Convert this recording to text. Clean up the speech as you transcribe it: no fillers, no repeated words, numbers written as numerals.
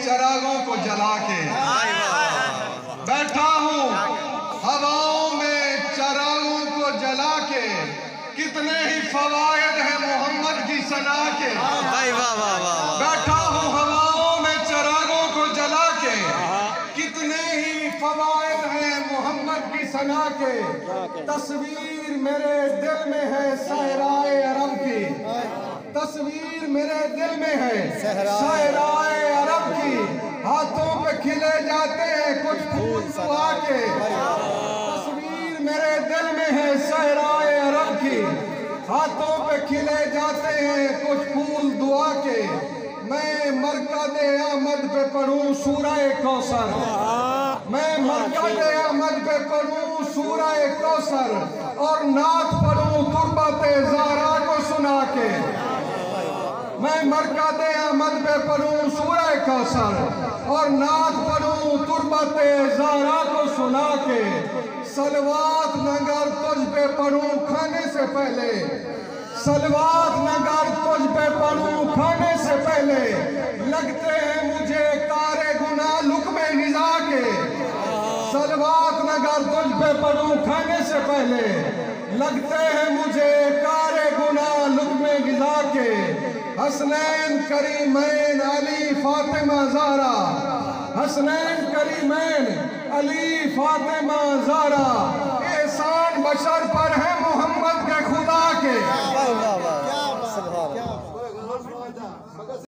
چراغوں کو جلا کے، بیٹھا ہوں ہواؤں میں چراغوں کو جلا کے، کتنے ہی فوائد ہیں محمد کی ثنا کے، بیٹھا ہوں ہواؤں میں چراغوں کو جلا کے، کتنے ہی فوائد ہیں محمد کی ثنا کے، تصویر میرے دل میں ہے صحرائے عرب کی، تصویر میرے دل میں ہے صحرائے عرب کی، ہاتھوں پہ کھلے جاتے ہیں کچھ پھول دعا کے، تصویر میرے دل میں ہے صحرائے عرب کی، ہاتھوں پہ کھلے جاتے ہیں کچھ پھول دعا کے، میں مرکز احمد پہ پڑھوں سورہ کوثر، میں مرکز احمد پہ پڑھوں سورہ کوثر، اور نعت پڑھوں تربت زہرا کو سنا کے، میں مرکز احمد پہ پڑھوں سورہ کوثر اور نعت پڑھوں تربت زہرا کو سنا کے، صلوات نگر تجھ پہ پڑھوں کھانے سے پہلے، صلوات نگر تجھ پہ پڑھوں کھانے سے پہلے، لگتے ہیں مجھے کار گناہ لقمے غذا کے، صلوات نگر تجھ پہ پڑھوں کھانے سے پہلے، لگتے ہیں مجھے کار گناہ لقمے غذا کے، حسنین کریمین علی فاطمہ زہرا، حسنین کریمین علی فاطمہ زہرا، احسان بشر پر ہے محمد کے خدا کے۔